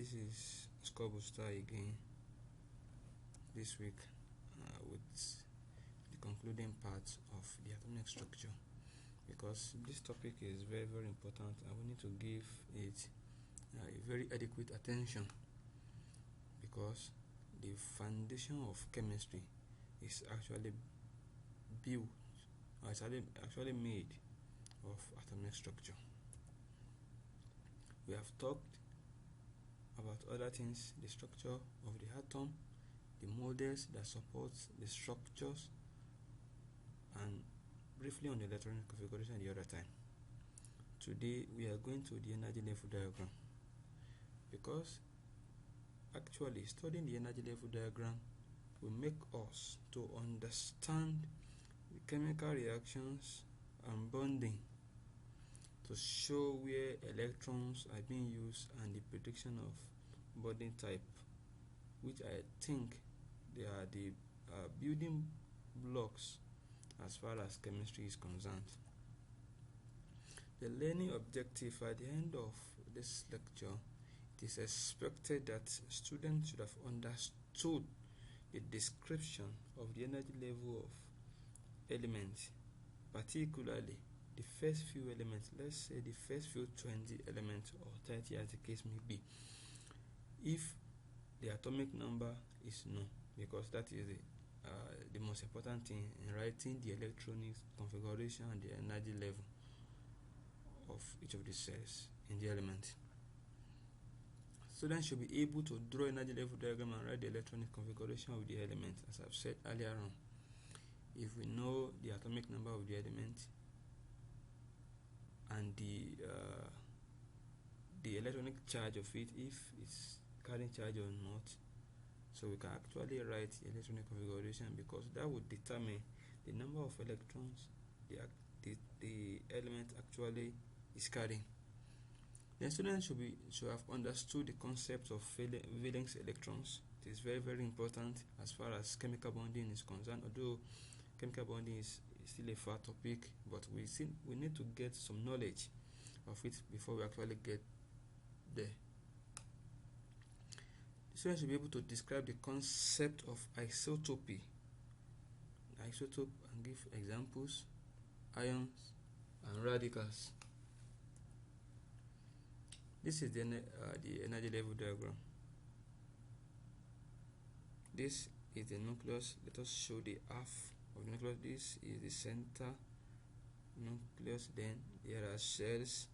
This is ScoreBooster again this week with the concluding part of the atomic structure, because this topic is very important and we need to give it a very adequate attention, because the foundation of chemistry is actually built, or it's actually made of atomic structure. We have talked about other things, the structure of the atom, the models that support the structures, and briefly on the electronic configuration the other time. Today we are going to the energy level diagram, because actually studying the energy level diagram will make us to understand the chemical reactions and bonding, to show where electrons are being used, and the prediction of bonding type, which I think they are the building blocks as far as chemistry is concerned. The learning objective at the end of this lecture, it is expected that students should have understood the description of the energy level of elements, particularly the first few elements, let's say the first few 20 elements or 30 as the case may be, if the atomic number is known, because that is the most important thing in writing the electronic configuration and the energy level of each of the cells in the element. Students should be able to draw energy level diagram and write the electronic configuration of the element, as I've said earlier on. If we know the atomic number of the element and the electronic charge of it, if it's carrying charge or not, so we can actually write the electronic configuration, because that would determine the number of electrons the element actually is carrying. Then students should have understood the concept of valence electrons. It is very important as far as chemical bonding is concerned, although chemical bonding is still a far topic, but we need to get some knowledge of it before we actually get there. The students should be able to describe the concept of isotopy, isotope, and give examples, ions and radicals. This is the energy level diagram. This is the nucleus. Let us show the half of the nucleus. This is the center nucleus. Then there are shells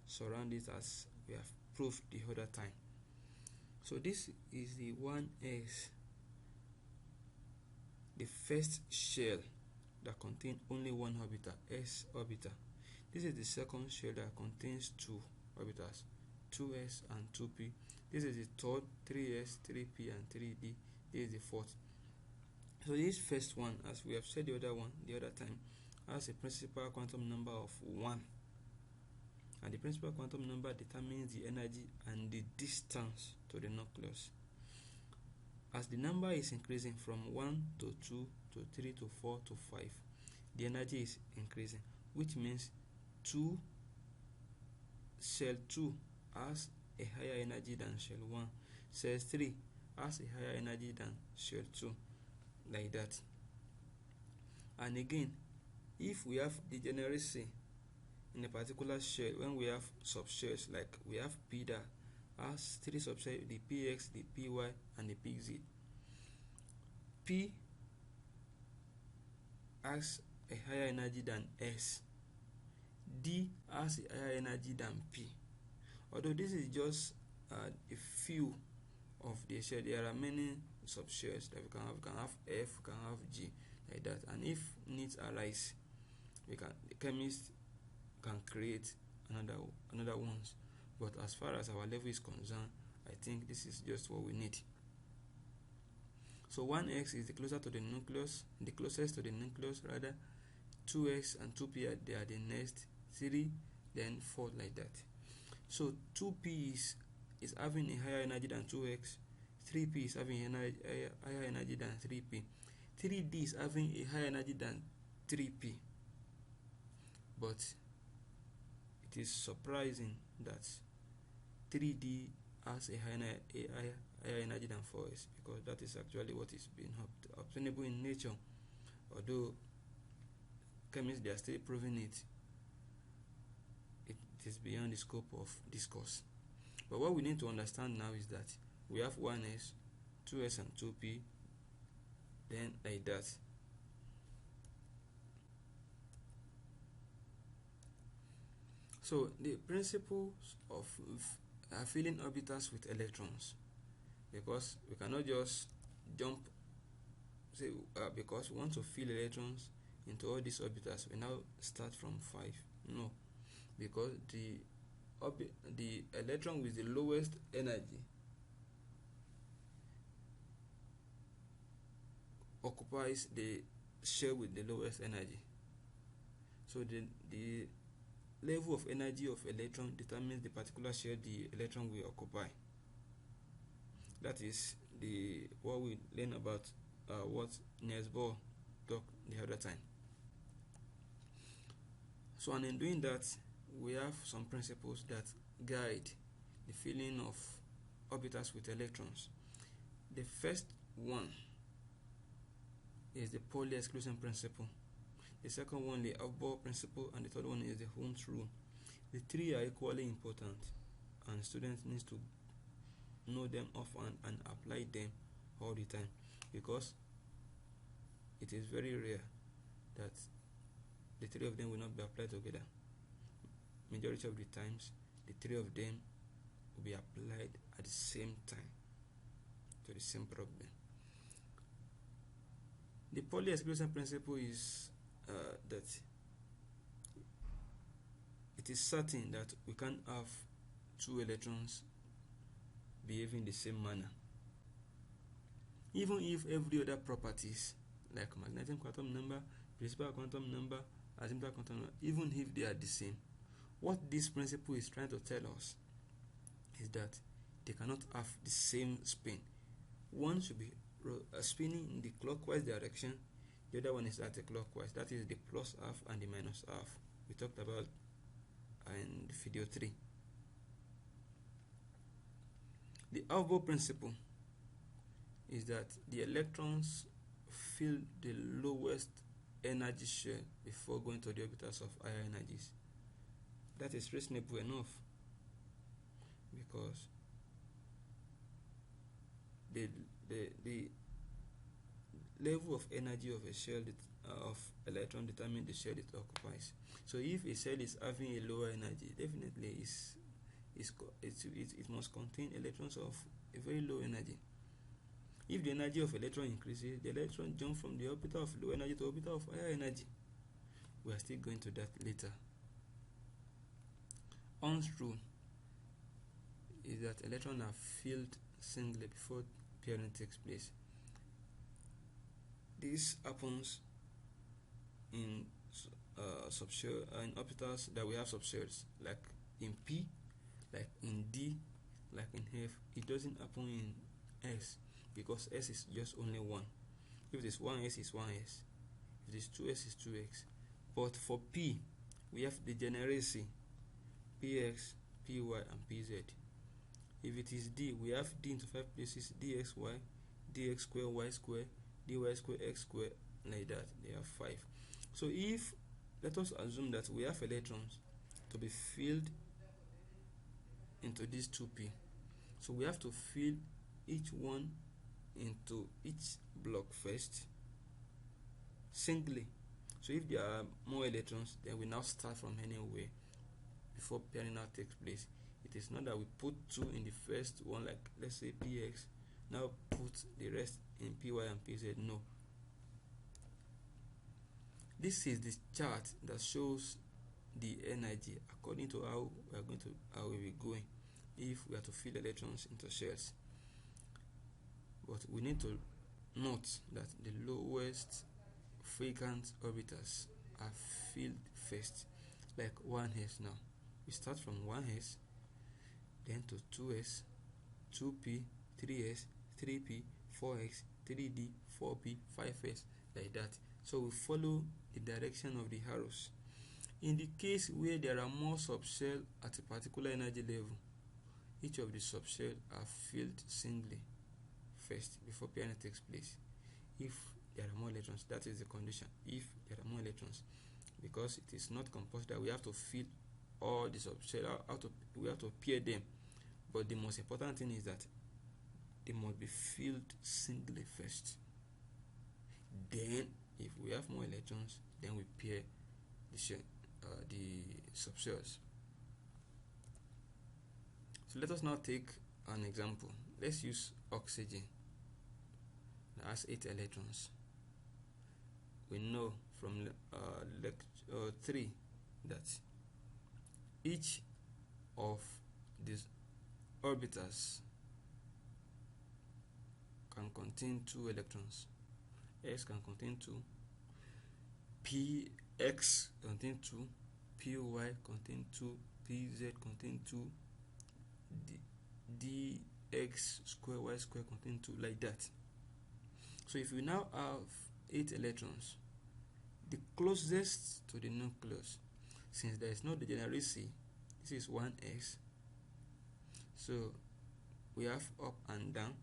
surrounding it, as we have proved the other time. So this is the 1s, the first shell that contains only one orbital, s orbital. This is the second shell that contains two orbitals, 2s and 2p. This is the third, 3s, 3p and 3d. This is the fourth. So this first one, as we have said the other time, has a principal quantum number of 1, and the principal quantum number determines the energy and the distance to the nucleus. As the number is increasing from 1 to 2 to 3 to 4 to 5, the energy is increasing, which means cell 2 has a higher energy than cell 1, cell 3 has a higher energy than cell 2, like that. And again, if we have degeneracy in a particular shell, when we have subshells, like we have P that has 3 subshells, the PX, the PY and the PZ. P has a higher energy than S. D has a higher energy than P. Although this is just a few of the shells, there are many subshells that we can have. We can have F, we can have G, like that. And if needs arise, the chemist can create another ones. But as far as our level is concerned, I think this is just what we need. So 1x is the closest to the nucleus, 2x and 2p they are the next, 3, then 4, like that. So 2p is having a higher energy than 2x, 3p is having a higher energy than 3p, 3d is having a higher energy than 3p. But it is surprising that 3d has a higher energy than 4s, because that is actually what is being obtainable in nature, although chemists, they are still proving it. It is beyond the scope of discourse. But what we need to understand now is that we have 1s, 2s and 2p, then like that. So the principles of filling orbitals with electrons, because we cannot just jump, say because we want to fill electrons into all these orbitals, we now start from 5. No, because the electron with the lowest energy occupies the shell with the lowest energy. So the level of energy of electron determines the particular shell the electron will occupy. That is what we learn about what Niels Bohr talked the other time. So, and in doing that, we have some principles that guide the filling of orbitals with electrons. The first one is the Pauli exclusion principle. The second one, the Bohr principle, and the third one is the Ohm's rule. The three are equally important, and students need to know them often and apply them all the time, because it is very rare that the three of them will not be applied together. Majority of the times, the three of them will be applied at the same time to the same problem. The Pauli exclusion principle is that it is certain that we can't have two electrons behaving the same manner, even if every other properties like magnetic quantum number, principal quantum number, azimuthal quantum number, even if they are the same. What this principle is trying to tell us is that they cannot have the same spin. One should be spinning in the clockwise direction, the other one is anti-clockwise. That is the plus half and the minus half we talked about in video 3. The Bohr principle is that the electrons fill the lowest energy shell before going to the orbitals of higher energies. That is reasonable enough, because the level of energy of a shell of electron determines the shell it occupies. So if a cell is having a lower energy, definitely it must contain electrons of a very low energy. If the energy of electron increases, the electron jump from the orbital of low energy to orbital of higher energy. We are still going to that later. Ohm's rule is that electrons are filled singly before pairing takes place. This happens in in orbitals that we have subshells, like in P, like in D, like in F. It doesn't happen in S, because S is just only 1. If it is 1s, it's 1s. If it is 2s, it's 2x. But for P, we have degeneracy, px, py, and pz. If it is D, we have D into 5 places, dxy, dx square, y square, dy square, x square, like that. They have 5. So if, let us assume that we have electrons to be filled into this 2p. So we have to fill each one into each block first, singly. So if there are more electrons, then we now start from anywhere before pairing out takes place. It is not that we put 2 in the first one, like let's say px, now put the rest in py and pz. No. This is the chart that shows the energy according to how we will be going if we are to fill electrons into shells. But we need to note that the lowest frequent orbitals are filled first, like 1s now. We start from 1s, then to 2s, 2p, 3s, 3p, 4x, 3d, 4p, 5s, like that. So we follow the direction of the arrows. In the case where there are more subshells at a particular energy level, each of the subshells are filled singly first before pairing takes place. If there are more electrons, that is the condition. If there are more electrons, because it is not compulsory that we have to fill all the subshells, we have to pair them. But the most important thing is that they must be filled singly first. Then, if we have more electrons, then we pair the subshells. So let us now take an example. Let's use oxygen that has 8 electrons. We know from lecture 3 that each of these orbitals can contain 2 electrons. S can contain 2, Px contain 2, Py contain 2, Pz contain 2, dx square y square contain 2, like that. So if we now have 8 electrons, the closest to the nucleus, since there is no degeneracy, this is 1s. So we have up and down.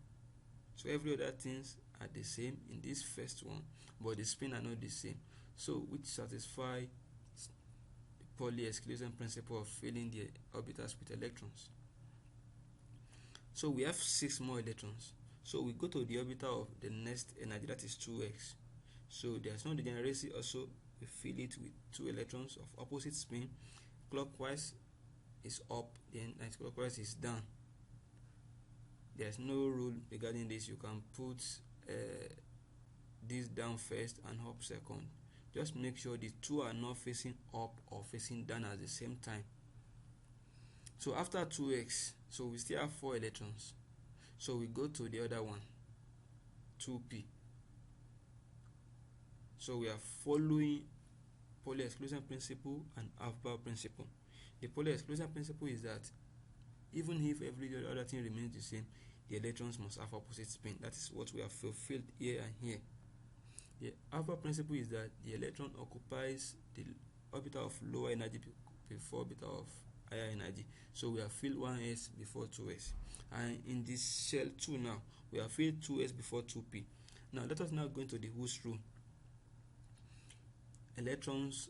So every other things are the same in this first one, but the spin are not the same. So which satisfy the Pauli exclusion principle of filling the orbitals with electrons. So we have 6 more electrons. So we go to the orbital of the next energy, that is 2x. So there's no degeneracy. Also, we fill it with 2 electrons of opposite spin. Clockwise is up, then anti-clockwise is down. There's no rule regarding this. You can put this down first and up second. Just make sure the 2 are not facing up or facing down at the same time. So after 2x, so we still have 4 electrons. So we go to the other one, 2p. So we are following Pauli exclusion principle and Aufbau principle. The Pauli exclusion principle is that even if every other thing remains the same, the electrons must have opposite spin. That is what we have fulfilled here and here. The Aufbau principle is that the electron occupies the orbital of lower energy before orbital of higher energy. So we have filled 1s before 2s. And in this shell 2 now, we have filled 2s before 2p. Now let us now go into the Hooke's rule. Electrons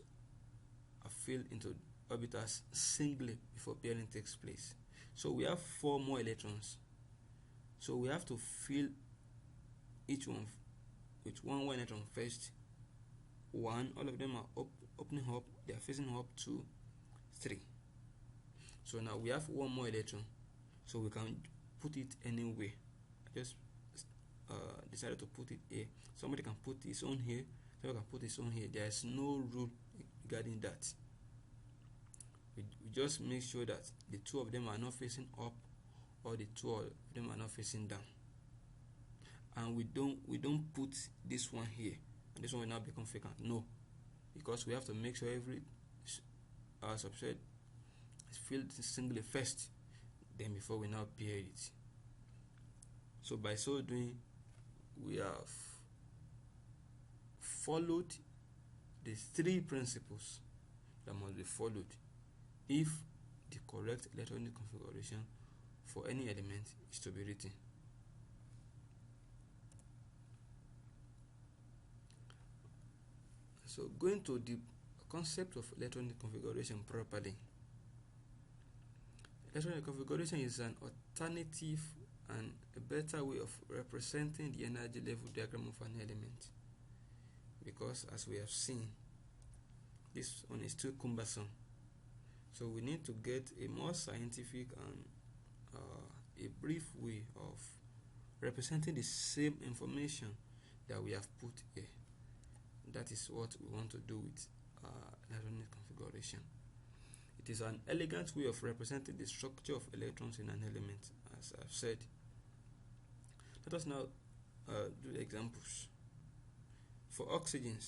are filled into orbitals singly before pairing takes place. So we have 4 more electrons. So we have to fill each one with one electron first. 1, all of them are opening up, they are facing up. 2, 3. So now we have 1 more electron. So we can put it anywhere. I just decided to put it here. Somebody can put his own here. Somebody can put his own here. There is no rule regarding that. We just make sure that the 2 of them are not facing up, or the 2 of them are not facing down. And we don't put this one here, and this one will now become vacant. No, because we have to make sure every subset is filled singly first, then before we now pair it. So by so doing, we have followed the 3 principles that must be followed if the correct electronic configuration for any element is to be written. So going to the concept of electronic configuration properly. Electronic configuration is an alternative and a better way of representing the energy level diagram of an element, because as we have seen, this one is too cumbersome. So we need to get a more scientific and a brief way of representing the same information that we have put here. That is what we want to do with electronic configuration. It is an elegant way of representing the structure of electrons in an element, as I've said. Let us now do the examples. For oxygen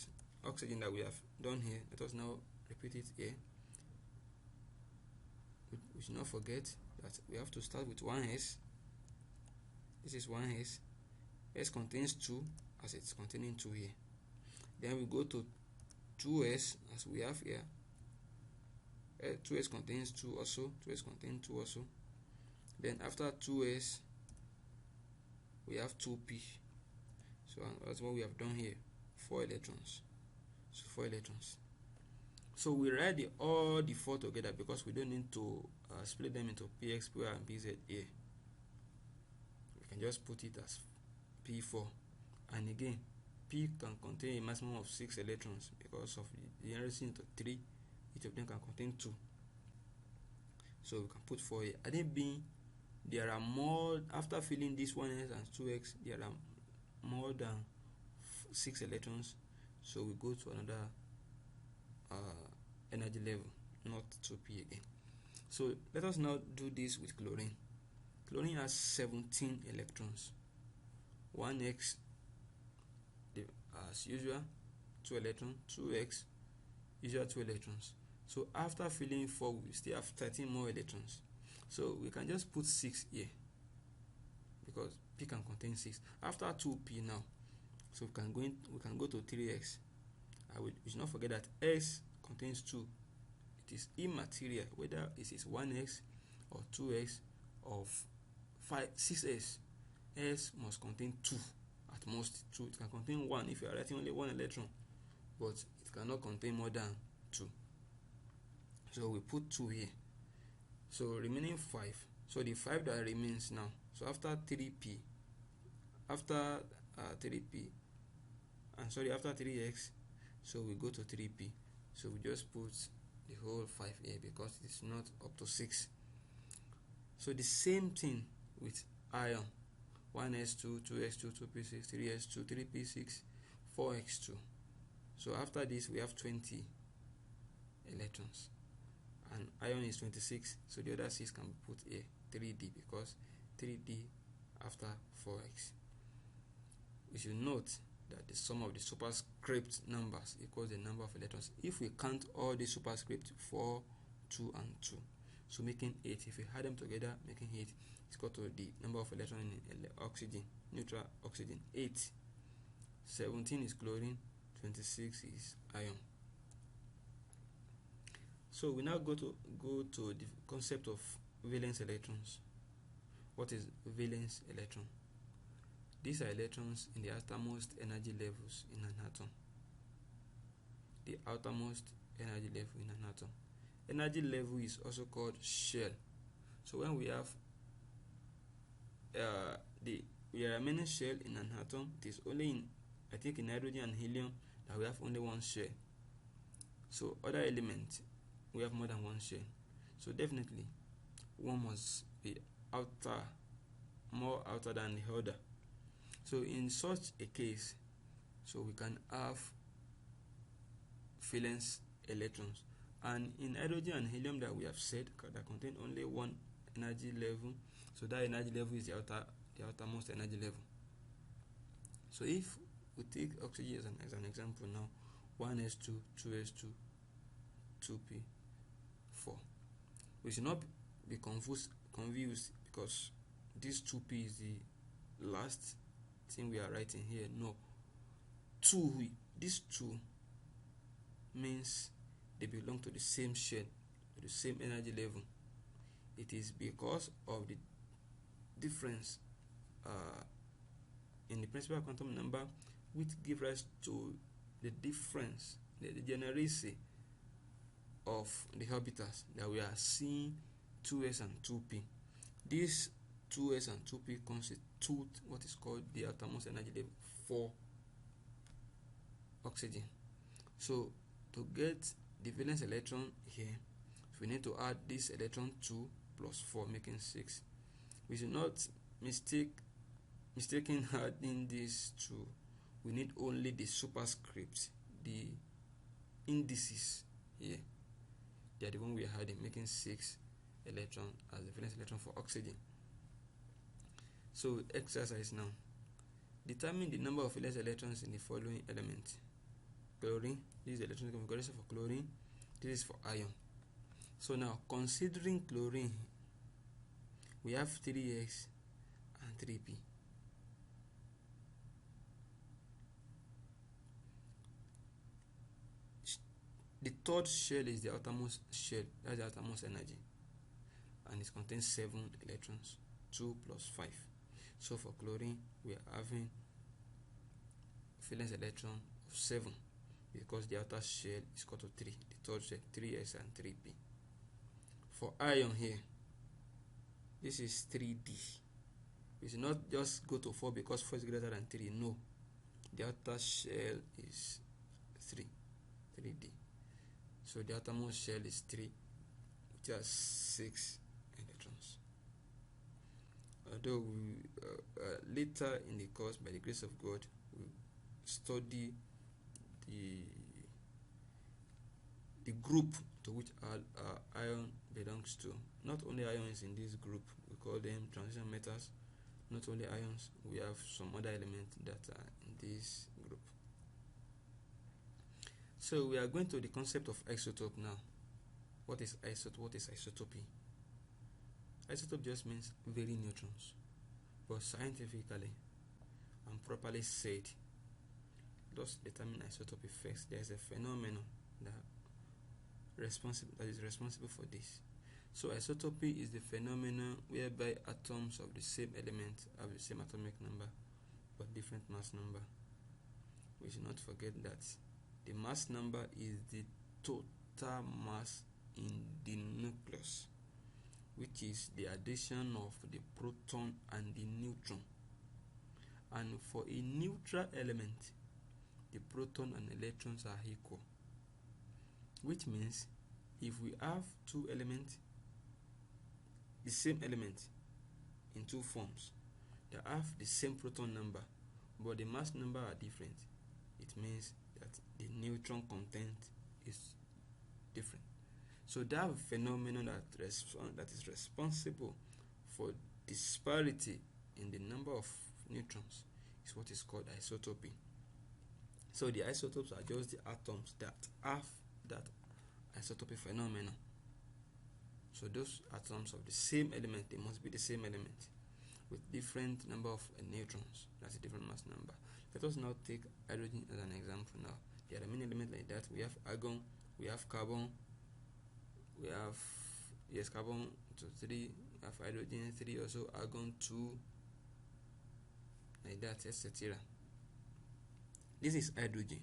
that we have done here, let us now repeat it here. We should not forget that we have to start with 1s. This is 1s. S contains 2, as it's containing 2 here. Then we go to 2s, as we have here. 2s contains 2 also. 2s contains 2 also. Then after 2s we have 2p. So that's what we have done here. 4 electrons. So 4 electrons. So we write all the 4 together because we don't need to split them into px, py, and pz here. We can just put it as p4. And again, p can contain a maximum of 6 electrons because of the generation into 3. Each of them can contain 2. So we can put 4 here. And then being there are more, after filling this 1s and 2x, there are more than 6 electrons. So we go to another energy level, not 2p again. So let us now do this with chlorine. Chlorine has 17 electrons. 1x as usual, 2 electrons, 2x usual 2 electrons. So after filling 4, we still have 13 more electrons. So we can just put 6 here because p can contain 6. After 2p now, so we can go to 3x. We should not forget that x contains 2. It is immaterial whether it is 1x or 2x or 6s. S must contain 2, at most 2. It can contain 1 if you are writing only 1 electron, but it cannot contain more than 2. So we put 2 here. So remaining 5. So the 5 that remains now. So after 3p, after 3x, so we go to 3p. So we just put the whole 5 here because it's not up to 6. So the same thing with iron. 1s2, 2x2, 2p6, 3s2, 3p6, 4x2. So after this we have 20 electrons. And iron is 26, so the other 6 can be put here, 3d, because 3d after 4x. We should note that the sum of the superscript numbers equals the number of electrons. If we count all the superscript, 4, 2, and 2, so making 8. If we add them together, making 8, it's equal to the number of electrons in oxygen, neutral oxygen, 8. 17 is chlorine, 26 is iron. So we now go to the concept of valence electrons. What is valence electron? These are electrons in the outermost energy levels in an atom. The outermost energy level in an atom. Energy level is also called shell. So when we have the remaining shell in an atom, it is only in, I think, in hydrogen and helium that we have only one shell. So other elements, we have more than one shell. So definitely one must be more outer than the other. So in such a case, so we can have valence electrons. And in hydrogen and helium that we have said that contain only one energy level, so that energy level is the outermost energy level. So if we take oxygen as an example now, 1s2, 2s2, 2p, 4. We should not be confused because this 2p is the last thing we are writing here. No, this 2 means they belong to the same shell, to the same energy level. It is because of the difference in the principal quantum number which gives rise to the difference, the degeneracy of the orbitals that we are seeing 2s and 2p. These 2s and 2p constitute what is called the outermost energy level for oxygen. So to get the valence electron here, we need to add this electron 2 plus 4, making 6. We should not mistaken adding these 2. We need only the superscript, the indices here. They are the one we are adding, making 6 electron as the valence electron for oxygen. So exercise now. Determine the number of valence electrons in the following element. Chlorine, this is the electron configuration for chlorine, this is for iron. So now, considering chlorine, we have 3x and 3p. The third shell is the outermost shell, that's the outermost energy. and it contains 7 electrons, 2 plus 5. So for chlorine, we are having valence electron of 7 because the outer shell is equal to 3, the third shell 3s and 3p. For iron here, this is 3d. We should not just go to 4 because 4 is greater than 3. No, the outer shell is 3d. So the outermost shell is 3, which has 6 electrons. Although we later in the course, by the grace of God, we study the group to which our ion belongs to. Not only ions in this group, we call them transition metals. Not only ions, we have some other elements that are in this group. So we are going to the concept of isotope now. What is isotope? What is isotopy? Isotope just means very neutrons, but scientifically and properly said, let's determine isotopy first. There is a phenomenon that is responsible for this. So isotopy is the phenomenon whereby atoms of the same element have the same atomic number but different mass number. We should not forget that the mass number is the total mass in the nucleus, which is the addition of the proton and the neutron. And for a neutral element, the proton and electrons are equal, which means if we have two elements, the same element in two forms that have the same proton number but the mass number are different, it means that the neutron content is different. So that phenomenon that is responsible for disparity in the number of neutrons is what is called isotopy. So the isotopes are just the atoms that have that isotopy phenomenon. So those atoms of the same element, they must be the same element with different number of neutrons. That's a different mass number. Let us now take hydrogen as an example now. There are many elements like that. We have argon, we have carbon, we have carbon 3, we have hydrogen 3 also, argon 2, like that, etc. This is hydrogen.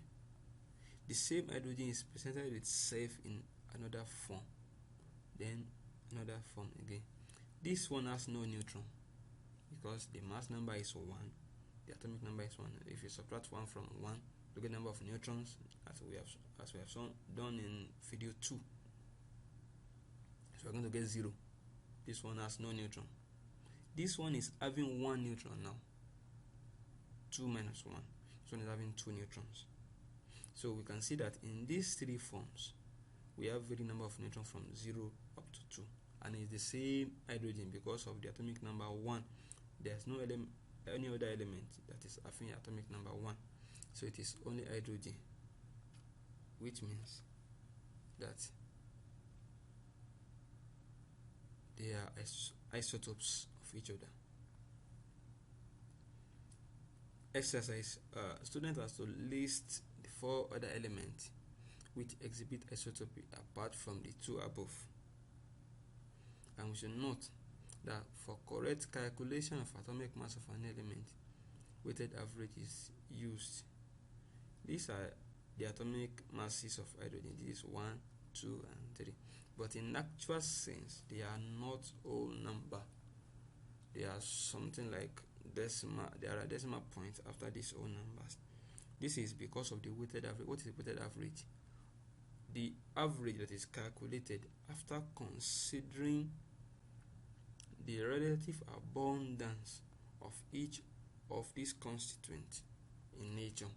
The same hydrogen is presented itself in another form, then another form again. This one has no neutron because the mass number is 1, the atomic number is 1. If you subtract 1 from 1, you get the number of neutrons as we have done in video 2. So we're going to get 0. This one has no neutron. This one is having 1 neutron now. 2 minus 1. This one is having 2 neutrons. So we can see that in these 3 forms, we have very number of neutrons from 0 up to 2. And it's the same hydrogen because of the atomic number 1. There's no any other element that is having atomic number 1. So it is only hydrogen, which means that they are isotopes of each other. Exercise. Student has to list the 4 other elements which exhibit isotopy apart from the 2 above. And we should note that for correct calculation of atomic mass of an element, weighted average is used. These are the atomic masses of hydrogen. This is 1, 2, and 3. But in actual sense, they are not whole number. They are something like decimal. There are decimal points after these whole numbers. This is because of the weighted average. What is weighted average? The average that is calculated after considering the relative abundance of each of these constituents in nature,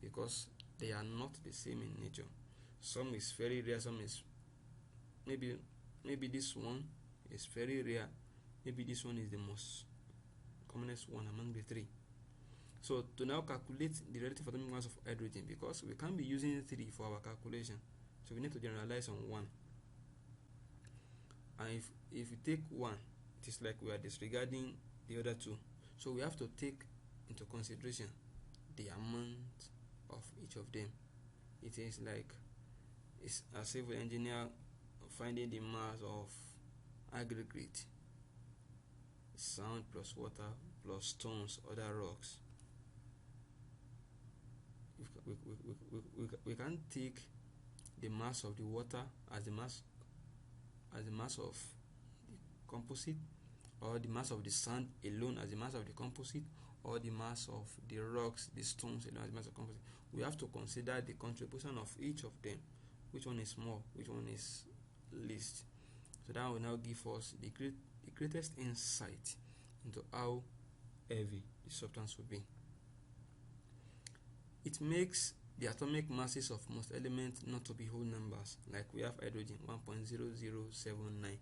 because they are not the same in nature. Some is very rare, some is maybe this one is very rare, maybe this one is the most commonest one among the 3. So to now calculate the relative atomic mass of hydrogen, because we can't be using 3 for our calculation, so we need to generalize on 1. And if we take 1, it is like we are disregarding the other 2. So we have to take into consideration the amount of each of them. It is like it's a civil engineer finding the mass of aggregate, sand plus water plus stones, other rocks. We can take the mass of the water as the mass of the composite, or the mass of the sand alone as the mass of the composite, or the mass of the rocks, the stones alone as the mass of the composite. We have to consider the contribution of each of them, which one is more, which one is least. So that will now give us the greatest insight into how heavy the substance will be. It makes the atomic masses of most elements not to be whole numbers, like we have hydrogen 1.0079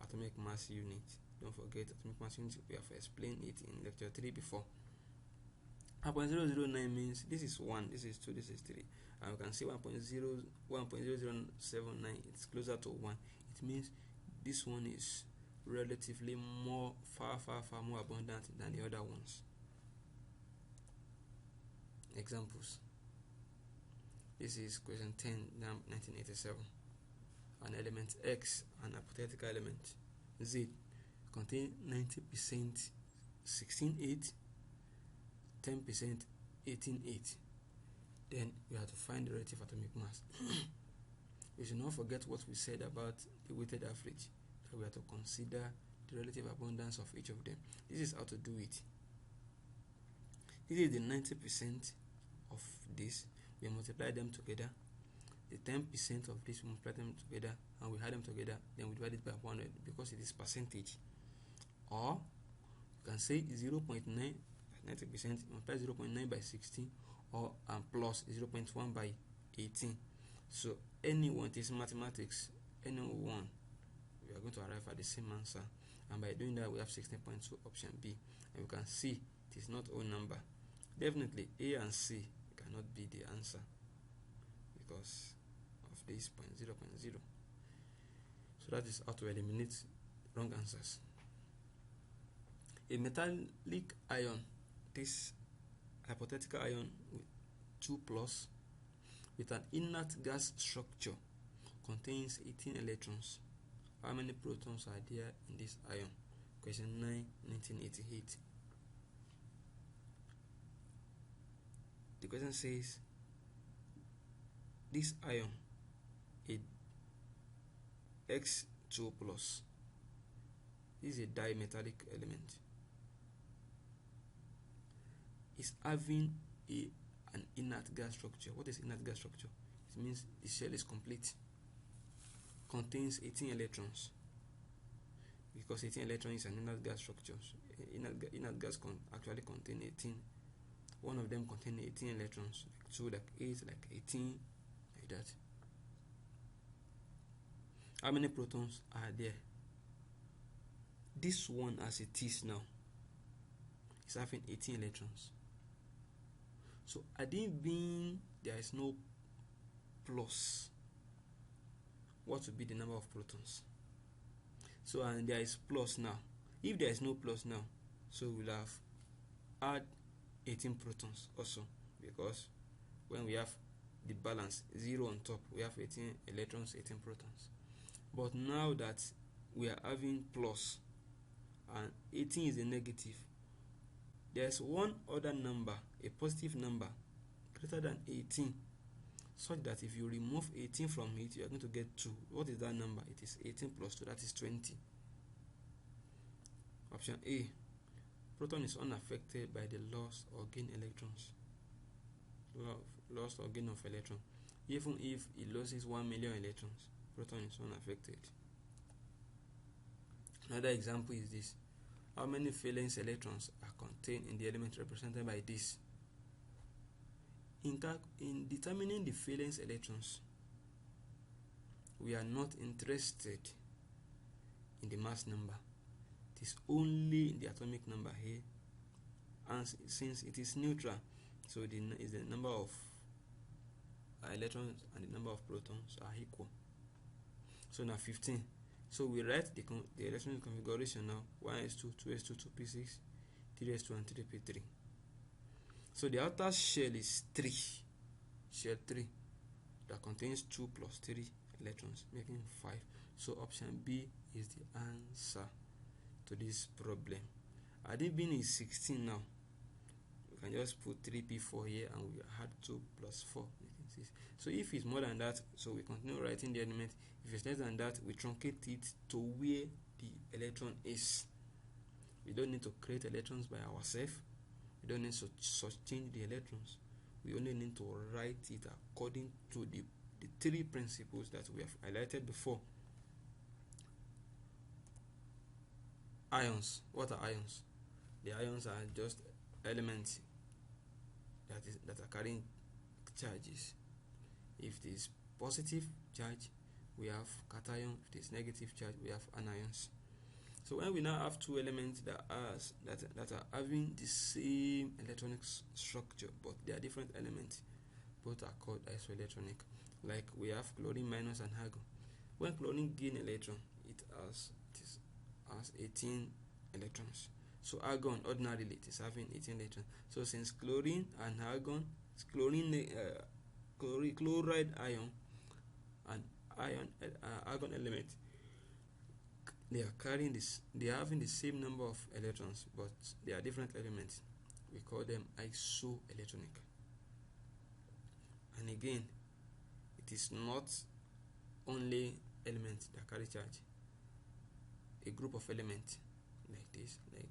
atomic mass unit. Don't forget atomic mass unit, we have explained it in lecture 3 before. 1.009 means this is 1, this is 2, this is 3, and we can see 1.0079, it's closer to 1. It means this one is relatively more, far more abundant than the other ones. Examples. This is question 10, 1987. An element X, an hypothetical element Z, contain 90% 16.8, 10% 18.8. Then we have to find the relative atomic mass. We should not forget what we said about the weighted average, that we have to consider the relative abundance of each of them. This is how to do it. This is the 90% of this. We multiply them together. The 10% of this, we multiply them together, and we add them together, then we divide it by 100 because it is percentage. Or you can say 0.9, 90% multiply 0.9 by 16, or and plus 0.1 by 18. So anyone, it is mathematics, anyone, we are going to arrive at the same answer. And by doing that, we have 16.2, option B. And we can see it is not whole number. Definitely A and C cannot be the answer because of this 0.0. So that is how to eliminate wrong answers. A metallic ion, this hypothetical ion with 2 plus, with an inert gas structure, contains 18 electrons. How many protons are there in this ion? Question 9, 1988. The question says, this ion, a X2 plus, this is a dimetallic element, is having an inert gas structure. What is inert gas structure? It means the shell is complete. Contains 18 electrons. Because 18 electrons is an inert gas structure. Inert gas actually contain 18. One of them contain 18 electrons, like 2, like 8, like 18, like that. How many protons are there? This one, as it is now, is having 18 electrons. So had it been there is no plus, what would be the number of protons? So and there is plus now. If there is no plus now, so we'll have add 18 protons also, because when we have the balance 0 on top, we have 18 electrons, 18 protons. But now that we are having plus and 18 is a negative, there's one other number, a positive number greater than 18, such that if you remove 18 from it, you are going to get 2. What is that number? It is 18 plus 2, that is 20. Option A. Proton is unaffected by the loss or gain electrons. Loss or gain of electron. Even if it loses 1 million electrons, proton is unaffected. Another example is this. How many valence electrons are contained in the element represented by this? In determining the valence electrons, we are not interested in the mass number. It is only in the atomic number here, and since it is neutral, so the number of electrons and the number of protons are equal. So now 15. So we write the electronic configuration now: 1s2, 2s2, 2p6, 3s2, and 3p3. So the outer shell is 3, shell 3, that contains 2 plus 3 electrons, making 5. So option B is the answer to this problem. Had it been is 16 now, we can just put 3p4 here and we add 2 plus 4 making 6. So if it's more than that, so we continue writing the element. If it's less than that, we truncate it to where the electron is. We don't need to create electrons by ourselves. We don't need to change the electrons. We only need to write it according to the 3 principles that we have highlighted before. Ions. What are ions? The ions are just elements that are carrying charges. If it is positive charge, we have cation. If it is negative charge, we have anions. So when we now have 2 elements that are having the same electronic structure, but they are different elements, both are called isoelectronic. Like we have chlorine minus and argon. When chlorine gain electron, it has 18 electrons. So argon ordinarily it is having 18 electrons. So since chlorine and argon, chloride ion and argon element, they are carrying this. They are having the same number of electrons, but they are different elements. We call them isoelectronic. And again, it is not only elements that carry charge. A group of elements like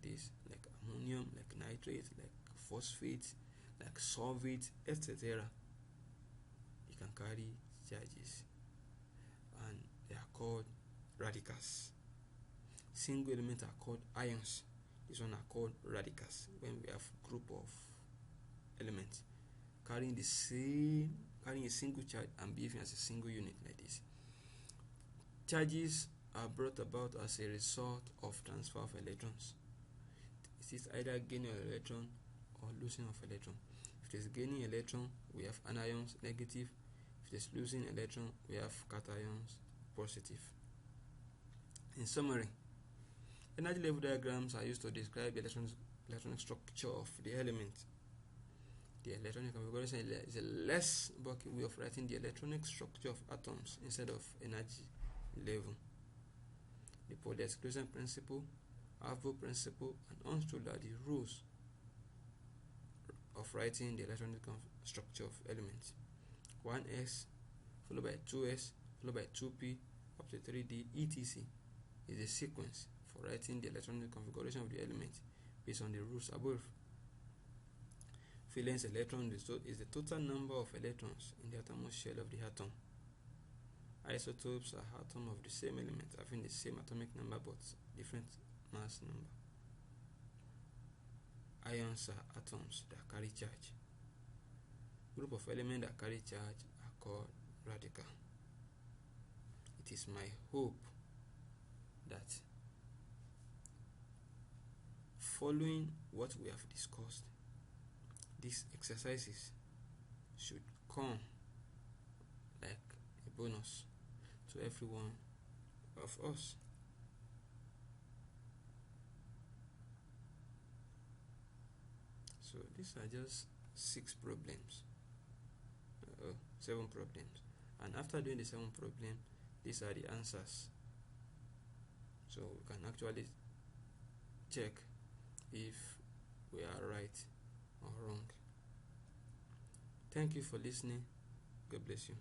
this, like ammonium, like nitrate, like phosphate, like solvate, etc. It can carry charges, and they are called radicals. Single elements are called ions. These ones are called radicals. When we have group of elements carrying a single charge and behaving as a single unit like this. Charges are brought about as a result of transfer of electrons. It is either gaining an electron or losing of electron. If it is gaining electron, we have anions, negative. If it is losing electron, we have cations, positive. In summary, energy level diagrams are used to describe the electronic structure of the element. The electronic configuration is a less bulky way of writing the electronic structure of atoms instead of energy level. The Pauli exclusion principle, Avro principle, and Untitled are the rules of writing the electronic structure of elements. 1s followed by 2s followed by 2p up to 3d etc. is a sequence for writing the electronic configuration of the element based on the rules above. Valence electron is the total number of electrons in the outermost shell of the atom. Isotopes are atoms of the same element having the same atomic number but different mass number. Ions are atoms that carry charge. Group of elements that carry charge are called radical. It is my hope that following what we have discussed, these exercises should come like a bonus to every one of us. So these are just 7 problems, and after doing the 7 problems, these are the answers. So we can actually check if we are right or wrong. Thank you for listening. God bless you.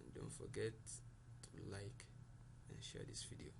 And don't forget to like and share this video.